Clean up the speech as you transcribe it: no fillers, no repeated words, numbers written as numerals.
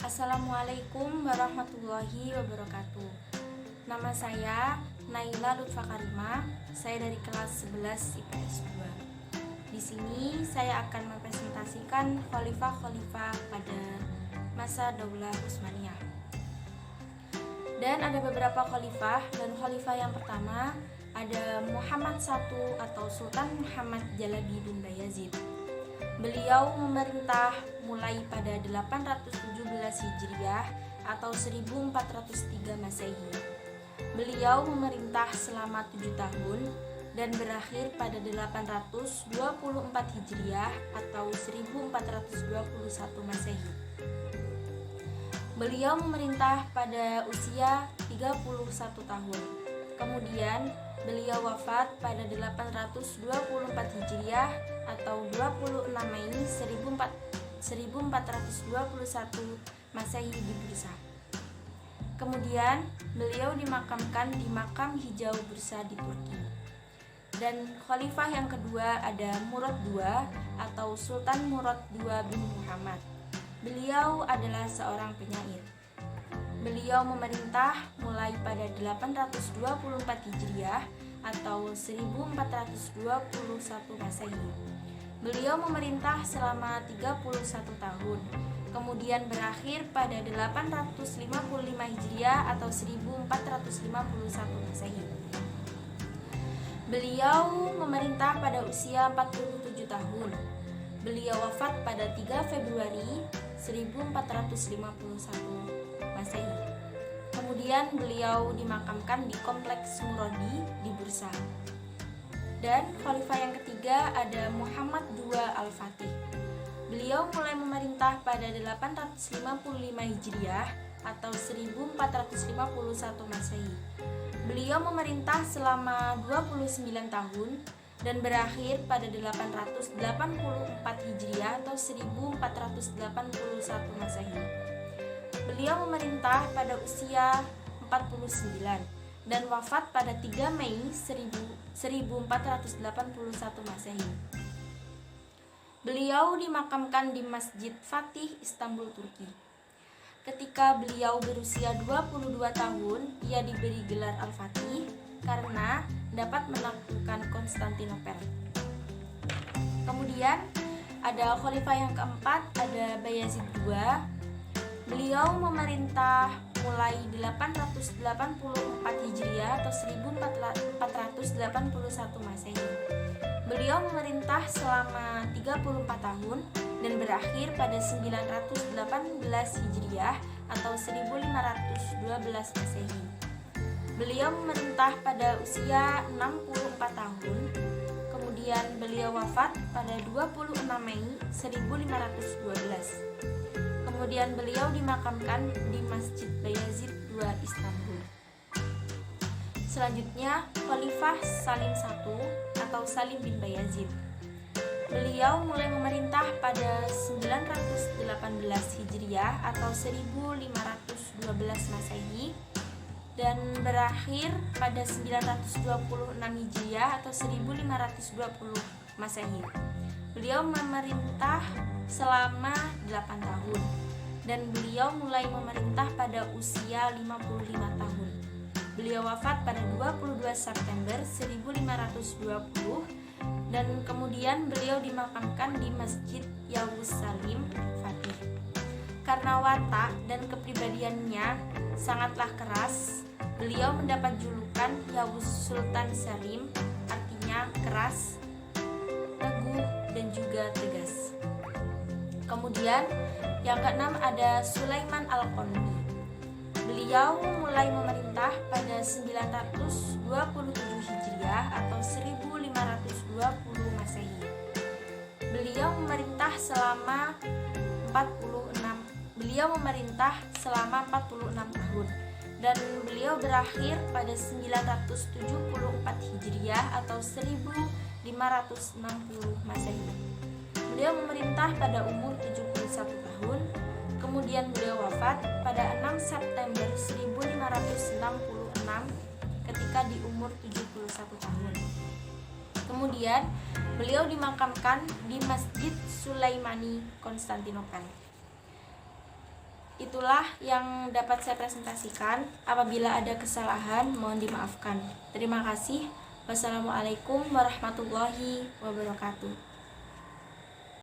Assalamualaikum warahmatullahi wabarakatuh. Nama saya Naila Lutfa Karima. Saya dari kelas 11 IPS 2. Di sini saya akan mempresentasikan khalifah-khalifah pada masa Daulah Utsmaniyah. Dan ada beberapa khalifah, dan khalifah yang pertama ada Muhammad I atau Sultan Muhammad Jalabi bin Bayazid. Beliau memerintah mulai pada 817 Hijriah atau 1403 Masehi. Beliau memerintah selama 7 tahun dan berakhir pada 824 Hijriah atau 1421 Masehi. Beliau memerintah pada usia 31 tahun. Kemudian beliau wafat pada 824 Hijriah atau 26 Mei 1421 Masehi di Bursa. Kemudian beliau dimakamkan di makam Hijau Bursa di Turki. Dan khalifah yang kedua ada Murad II atau Sultan Murad II bin Muhammad. Beliau adalah seorang penyair. Beliau memerintah mulai pada 824 Hijriah atau 1421 Masehi. Beliau memerintah selama 31 tahun, kemudian berakhir pada 855 Hijriah atau 1451 Masehi. Beliau memerintah pada usia 47 tahun. Beliau wafat pada 3 Februari 1451 Masehi. Kemudian beliau dimakamkan di Kompleks Muradi di Bursa. Dan khalifah yang ketiga ada Muhammad II Al-Fatih. Beliau mulai memerintah pada 855 Hijriah atau 1451 Masehi. Beliau memerintah selama 29 tahun dan berakhir pada 884 Hijriah atau 1481 Masehi. Beliau memerintah pada usia 49 dan wafat pada 3 Mei 1481 Masehi. Beliau dimakamkan di Masjid Fatih, Istanbul, Turki. Ketika beliau berusia 22 tahun, ia diberi gelar Al-Fatih karena dapat menaklukkan Konstantinopel. Kemudian ada khalifah yang keempat ada Bayazid II. Beliau memerintah mulai 884 Hijriah atau 1481 Masehi. Beliau memerintah selama 34 tahun dan berakhir pada 918 Hijriah atau 1512 Masehi. Beliau memerintah pada usia 64 tahun. Kemudian beliau wafat pada 26 Mei 1512. Kemudian beliau dimakamkan di Masjid Bayazid II, Istanbul. Selanjutnya, Khalifah Salim I atau Salim bin Bayazid. Beliau mulai memerintah pada 918 Hijriah atau 1512 Masehi dan berakhir pada 926 Hijriah atau 1520 Masehi. Beliau memerintah selama 8 tahun dan beliau mulai memerintah pada usia 55 tahun. Beliau wafat pada 22 September 1520 dan kemudian beliau dimakamkan di Masjid Yavuz Salim Fatih. Karena watak dan kepribadiannya sangatlah keras, beliau mendapat julukan Yavuz Sultan Salim, artinya keras, teguh, dan juga tegas. Kemudian yang keenam ada Sulaiman Al-Qonni. Beliau mulai memerintah pada 927 Hijriah atau 1520 Masehi. Beliau memerintah selama 46 tahun dan beliau berakhir pada 974 Hijriah atau 1560 Masehi. Beliau memerintah pada umur 71 tahun. Kemudian beliau wafat pada 6 September 1566 ketika di umur 71 tahun. Kemudian beliau dimakamkan di Masjid Sulaimani, Konstantinopel. itulah yang dapat saya presentasikan. Apabila ada kesalahan, mohon dimaafkan. Terima kasih. Wassalamualaikum warahmatullahi wabarakatuh.